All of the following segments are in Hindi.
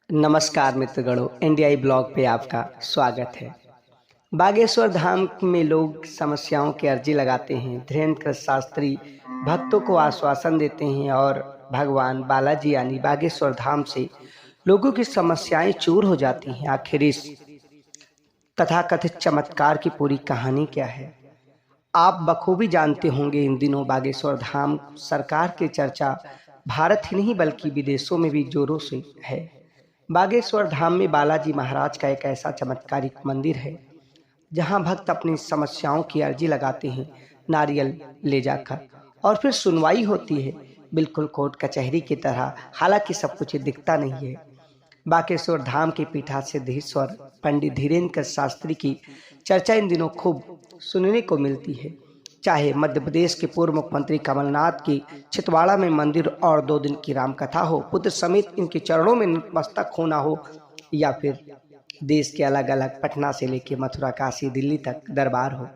नमस्कार मित्रगणों, एनडीआई ब्लॉग पे आपका स्वागत है। बागेश्वर धाम में लोग समस्याओं की अर्जी लगाते हैं। धीरेन्द्र शास्त्री भक्तों को आश्वासन देते हैं और भगवान बालाजी यानी बागेश्वर धाम से लोगों की समस्याएं दूर हो जाती हैं। आखिर इस तथाकथित चमत्कार की पूरी कहानी क्या है, आप बखूबी जानते होंगे। इन दिनों बागेश्वर धाम सरकार की चर्चा भारत ही नहीं बल्कि विदेशों में भी जोरों से है। बागेश्वर धाम में बालाजी महाराज का एक ऐसा चमत्कारिक मंदिर है जहां भक्त अपनी समस्याओं की अर्जी लगाते हैं, नारियल ले जाकर, और फिर सुनवाई होती है, बिल्कुल कोर्ट कचहरी की तरह। हालांकि सब कुछ दिखता नहीं है। बागेश्वर धाम के पीठासीधीश्वर पंडित धीरेन्द्र शास्त्री की चर्चा इन दिनों खूब सुनने को मिलती है। चाहे मध्य प्रदेश के पूर्व मुख्यमंत्री कमलनाथ की छिंदवाड़ा में मंदिर और 2 दिन की रामकथा हो, पुत्र समेत इनके चरणों में नतमस्तक होना हो, या फिर देश के अलग अलग पटना से लेकर मथुरा, काशी, दिल्ली तक दरबार हो,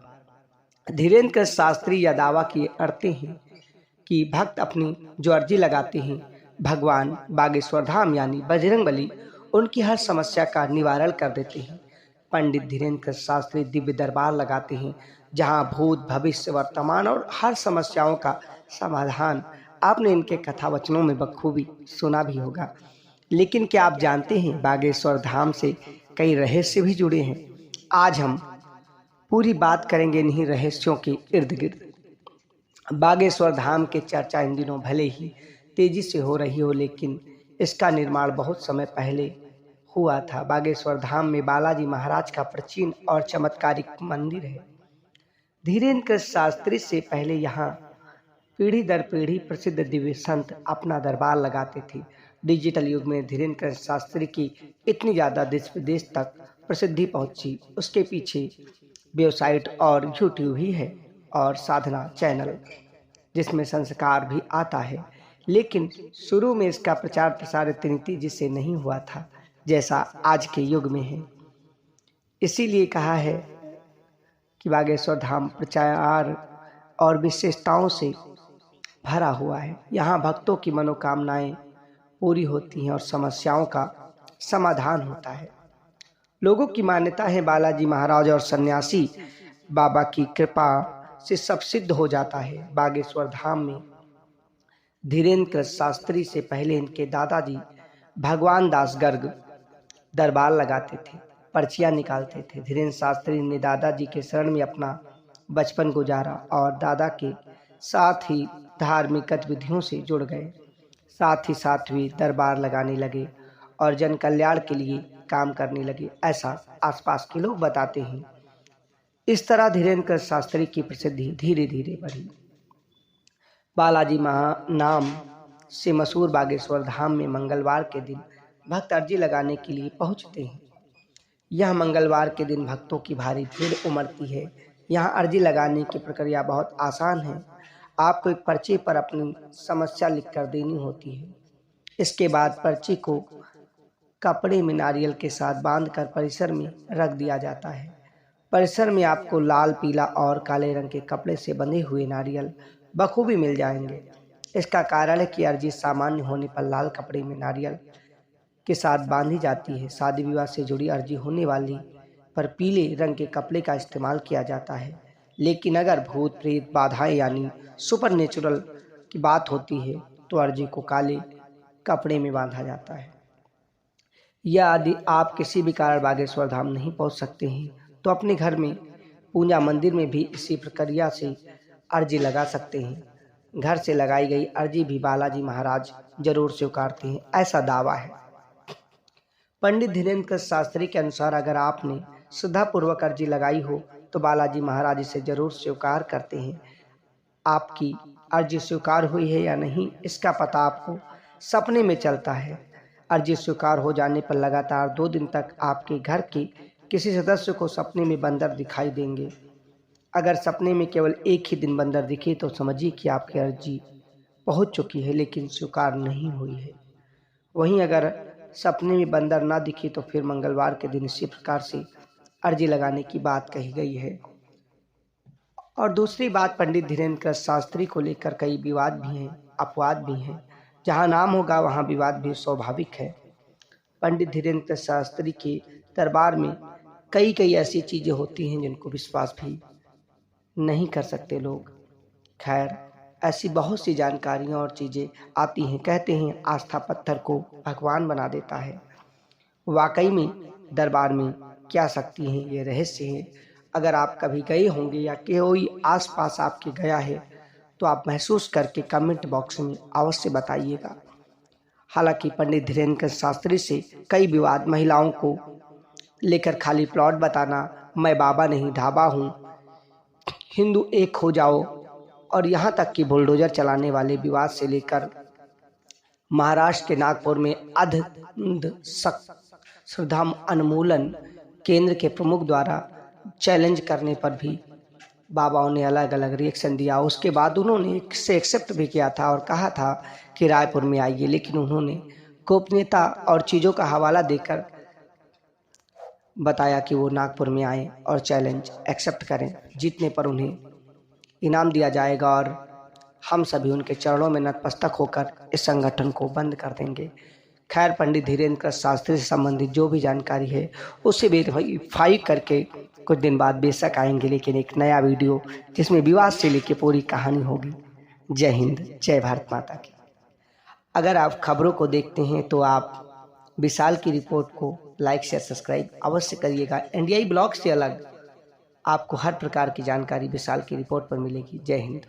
धीरेन्द्र शास्त्री यह दावा किए करते हैं कि भक्त अपनी जो अर्जी लगाते हैं, भगवान बागेश्वर धाम यानी बजरंगबली उनकी हर समस्या का निवारण कर देते हैं। पंडित धीरेन्द्र शास्त्री दिव्य दरबार लगाते हैं जहां भूत, भविष्य, वर्तमान और हर समस्याओं का समाधान। आपने इनके कथा वचनों में बखूबी सुना भी होगा। लेकिन क्या आप जानते हैं, बागेश्वर धाम से कई रहस्य भी जुड़े हैं। आज हम पूरी बात करेंगे इन्हीं रहस्यों के इर्द गिर्द। बागेश्वर धाम की चर्चा इन दिनों भले ही तेजी से हो रही हो, लेकिन इसका निर्माण बहुत समय पहले हुआ था। बागेश्वर धाम में बालाजी महाराज का प्राचीन और चमत्कारिक मंदिर है। धीरेन्द्र शास्त्री से पहले यहाँ पीढ़ी दर पीढ़ी प्रसिद्ध दिव्य संत अपना दरबार लगाते थे। डिजिटल युग में धीरेन्द्र शास्त्री की इतनी ज़्यादा देश विदेश तक प्रसिद्धि पहुंची, उसके पीछे वेबसाइट और यूट्यूब ही है और साधना चैनल जिसमें संस्कार भी आता है। लेकिन शुरू में इसका प्रचार प्रसार इतनी तेजी से नहीं हुआ था जैसा आज के युग में है। इसीलिए कहा है कि बागेश्वर धाम प्रचार और विशेषताओं से भरा हुआ है। यहाँ भक्तों की मनोकामनाएं पूरी होती हैं और समस्याओं का समाधान होता है। लोगों की मान्यता है बालाजी महाराज और सन्यासी बाबा की कृपा से सब सिद्ध हो जाता है। बागेश्वर धाम में धीरेन्द्र शास्त्री से पहले इनके दादाजी भगवान दास गर्ग दरबार लगाते थे, पर्चियां निकालते थे। धीरेन्द्र शास्त्री ने दादाजी के शरण में अपना बचपन गुजारा और दादा के साथ ही धार्मिक गतिविधियों से जुड़ गए। साथ ही साथ भी दरबार लगाने लगे और जन कल्याण के लिए काम करने लगे, ऐसा आसपास के लोग बताते हैं। इस तरह धीरेन्द्र शास्त्री की प्रसिद्धि धीरे धीरे बढ़ी। बालाजी नाम से मशहूर बागेश्वर धाम में मंगलवार के दिन भक्त अर्जी लगाने के लिए पहुंचते हैं। यह मंगलवार के दिन भक्तों की भारी भीड़ उमड़ती है। यहाँ अर्जी लगाने की प्रक्रिया बहुत आसान है। आपको एक पर्ची पर अपनी समस्या लिखकर देनी होती है। इसके बाद पर्ची को कपड़े में नारियल के साथ बांधकर परिसर में रख दिया जाता है। परिसर में आपको लाल, पीला और काले रंग के कपड़े से बंधे हुए नारियल बखूबी मिल जाएंगे। इसका कारण है कि अर्जी सामान्य होने पर लाल कपड़े में नारियल के साथ बांधी जाती है। शादी विवाह से जुड़ी अर्जी होने वाली पर पीले रंग के कपड़े का इस्तेमाल किया जाता है। लेकिन अगर भूत प्रेत बाधाएं यानी सुपरनेचुरल की बात होती है तो अर्जी को काले कपड़े में बांधा जाता है। या यदि आप किसी भी कारण बागेश्वर धाम नहीं पहुंच सकते हैं तो अपने घर में पूजा मंदिर में भी इसी प्रक्रिया से अर्जी लगा सकते हैं। घर से लगाई गई अर्जी भी बालाजी महाराज जरूर स्वीकारते हैं, ऐसा दावा है। पंडित धीरेन्द्र शास्त्री के अनुसार अगर आपने श्रद्धापूर्वक अर्जी लगाई हो तो बालाजी महाराज इसे जरूर स्वीकार करते हैं। आपकी अर्जी स्वीकार हुई है या नहीं, इसका पता आपको सपने में चलता है। अर्जी स्वीकार हो जाने पर लगातार 2 दिन तक आपके घर के किसी सदस्य को सपने में बंदर दिखाई देंगे। अगर सपने में केवल एक ही दिन बंदर दिखे तो समझिए कि आपकी अर्जी पहुंच चुकी है लेकिन स्वीकार नहीं हुई है। वहीं अगर सपने में बंदर ना दिखे तो फिर मंगलवार के दिन इसी प्रकार से अर्जी लगाने की बात कही गई है। और दूसरी बात, पंडित धीरेन्द्र शास्त्री को लेकर कई विवाद भी हैं, अपवाद भी हैं। जहाँ नाम होगा वहाँ विवाद भी स्वाभाविक है। पंडित धीरेन्द्र शास्त्री के दरबार में कई ऐसी चीज़ें होती हैं जिनको विश्वास भी नहीं कर सकते लोग। खैर, ऐसी बहुत सी जानकारियाँ और चीज़ें आती हैं। कहते हैं आस्था पत्थर को भगवान बना देता है। वाकई में दरबार में क्या शक्ति है, ये रहस्य है। अगर आप कभी गए होंगे या कोई आसपास आपके गया है तो आप महसूस करके कमेंट बॉक्स में अवश्य बताइएगा। हालांकि पंडित धीरेन्द्र शास्त्री से कई विवाद, महिलाओं को लेकर खाली प्लॉट बताना, मैं बाबा नहीं ढाबा हूँ, हिंदू एक हो जाओ, और यहाँ तक कि बुलडोजर चलाने वाले विवाद से लेकर महाराष्ट्र के नागपुर में श्रद्धा उन्मूलन केंद्र के प्रमुख द्वारा चैलेंज करने पर भी बाबाओं ने अलग अलग रिएक्शन दिया। उसके बाद उन्होंने से एक्सेप्ट भी किया था और कहा था कि रायपुर में आइए, लेकिन उन्होंने गोपनीयता और चीज़ों का हवाला देकर बताया कि वो नागपुर में आए और चैलेंज एक्सेप्ट करें। जीतने पर उन्हें इनाम दिया जाएगा और हम सभी उनके चरणों में नतमस्तक होकर इस संगठन को बंद कर देंगे। खैर, पंडित धीरेन्द्र शास्त्री से संबंधित जो भी जानकारी है उसे वेरीफाई करके कुछ दिन बाद बेशक आएंगे, लेकिन एक नया वीडियो जिसमें विवाद से लेकर पूरी कहानी होगी। जय हिंद, जय भारत माता की। अगर आप खबरों को देखते हैं तो आप विशाल की रिपोर्ट को लाइक शेयर सब्सक्राइब अवश्य करिएगा। इंडियाई ब्लॉग से अलग आपको हर प्रकार की जानकारी विशाल की रिपोर्ट पर मिलेगी। जय हिंद।